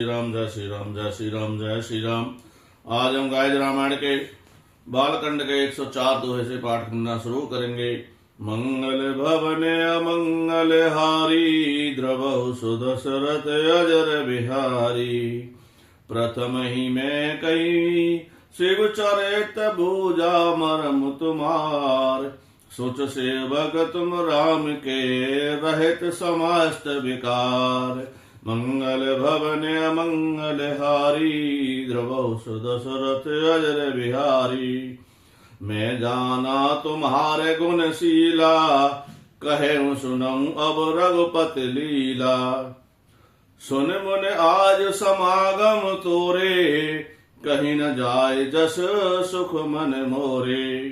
श्री राम जय श्री राम जय श्री राम जय श्री राम। आज हम गायत्री रामायण के बालखंड के 104 दोहे से पाठ करना शुरू करेंगे। मंगल भवन अमंगल हारी, द्रवहु सुदशरथ अजर बिहारी। प्रथम ही मैं कही शिव चरित भूजा मरम तुम्हार। सोच सेवक तुम राम के, रहित समस्त विकार। मंगल भवन अमंगल हारी, द्रवहु सुदशरथ अजर बिहारी। मैं जाना तुम्हारे गुणशीला, कहे सुनऊं अब रघुपति लीला। सुन मुन आज समागम तोरे, कहीं न जाय जस सुख मन मोरे।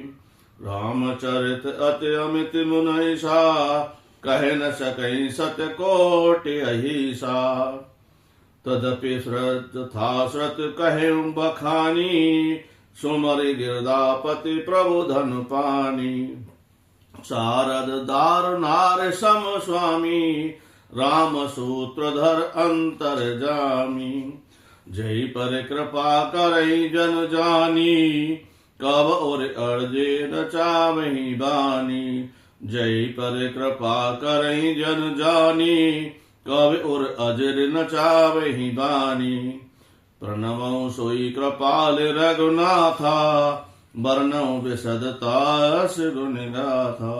रामचरित अति अमित मुनैसा, कह न सकई सत्य कोटि अहिसा। तदपि श्रत था श्रत कहे बखानी, सुमरि गिरदापति प्रभु धन पानी। शारद दार नार सम स्वामी, राम सूत्रधर अंतर जामी। जय पर कृपा करई जन जानी, कब और अर्जे न चावही बानी। जय पर कृपा करई जन जानी, कब और अजर न चावही बानी। प्रणमौ सोई कृपाल रघुनाथा, वर्णौ विशदता गुण गाथा।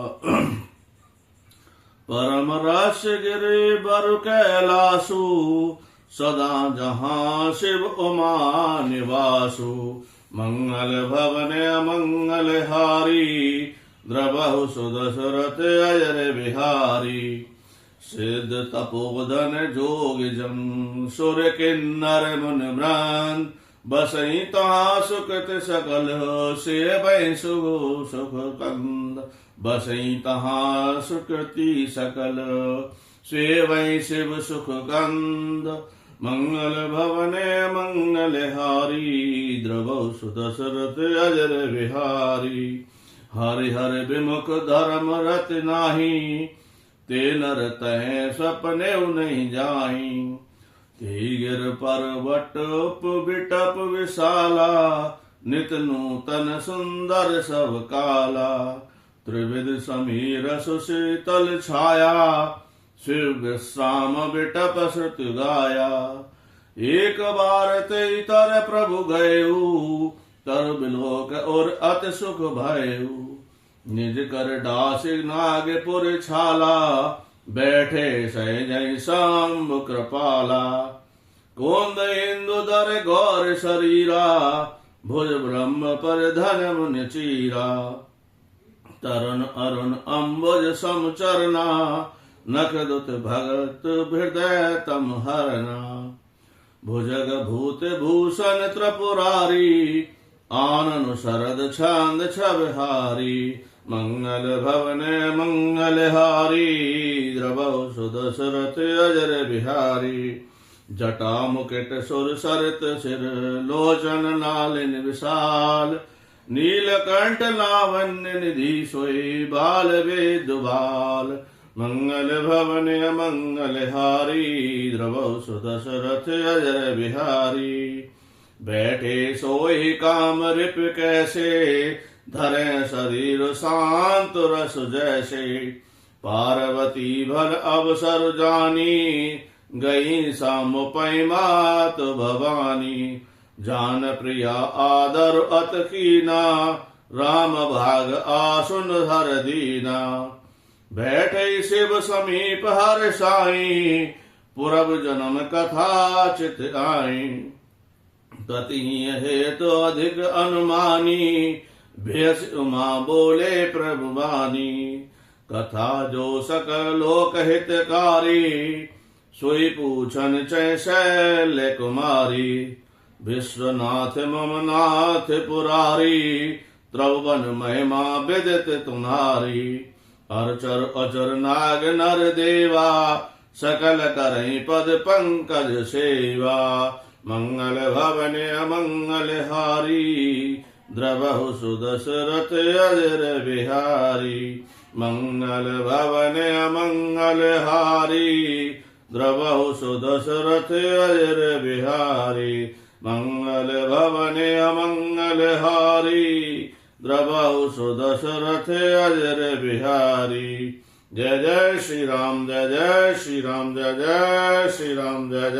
परम रस गिरि बर कैलासु, सदा जहाँ शिव उमा निवासु। मंगल भवन अमंगल हारी, द्रवहु सुदशरथ अजर बिहारी। सिद्ध तपोधन जोग जम, सुर किन्नर मुन ब्रांद। बसई तहाँ सुकृत सकल, सेवै सुगो सुख कंद। बसई तहाँ सुकृति सकल, सेवै शिव सुख कंद। मंगल भवन मंगल हारी, द्रवहु सुदशरथ अजर बिहारी। हरि हरि विमुख धर्म रत नाही, ते नर तह सपने नहीं जाई। ते गिर पर्वत उप बिटप विशाला, नित नूतन सुंदर सब काला। त्रिविध समीर सुशीतल छाया, शिव विश्राम बिटप श्रुत गाया। एक बार ते तर प्रभु गयऊ, तर बिलोक और अति सुख भयऊ। निज कर दास नागपुर छाला, बैठे सहजय शंभु कृपाला। कोंद इंदु दर गौर शरीरा, भुज ब्रह्म पर धन मुनि चीरा। तरुण अरुण अम्बुज समचरना, नख दुत भगत हृदय तम हरना। भुजग भूत भूषण त्रिपुरारी, आनन शरद छंद छविहारी। मंगल भवन मंगल हारी, द्रवहु सुदशरथ अजर बिहारी। जटा मुकुट सुर सरित सिर, लोचन नालिन विशाल। नीलकंठ लावण्य निधि सोई, बाल वेदुबाल। मंगल भवन मंगल हारी, द्रवहु सुदशरथ अजर बिहारी। बैठे सोई काम रिप कैसे, धरे शरीर शांत रस जैसे। पार्वती भर अवसर जानी, गई सामुपै मात भवानी। जान प्रिया आदर अत कीना, राम भाग आसुन हर दीना। बैठे शिव समीप हर साई, पुरब जन्म कथा चित आई। तति हेतु अधिक अनुमानी, भेष उमा बोले प्रभु वाणी। कथा जो सकल लोक हितकारी, सोई पूछन चै शैल कुमारी। विश्वनाथ मम नाथ पुरारी, त्रवन महिमा विदित तुम्हारी। अरचर अचर नाग नर देवा, सकल करई पद पंकज सेवा। मंगल भवन अमंगल हारी, द्रवहु सुदशरथ अजर बिहारी। मंगल भवन अमंगल हारी, द्रवहु सुदशरथ अजर बिहारी मंगल भवने अमंगल हारी द्रवहु सुदशरथ अजर बिहारी। जय जय श्री राम, जय जय श्री राम, जय जय श्री राम, जय जय।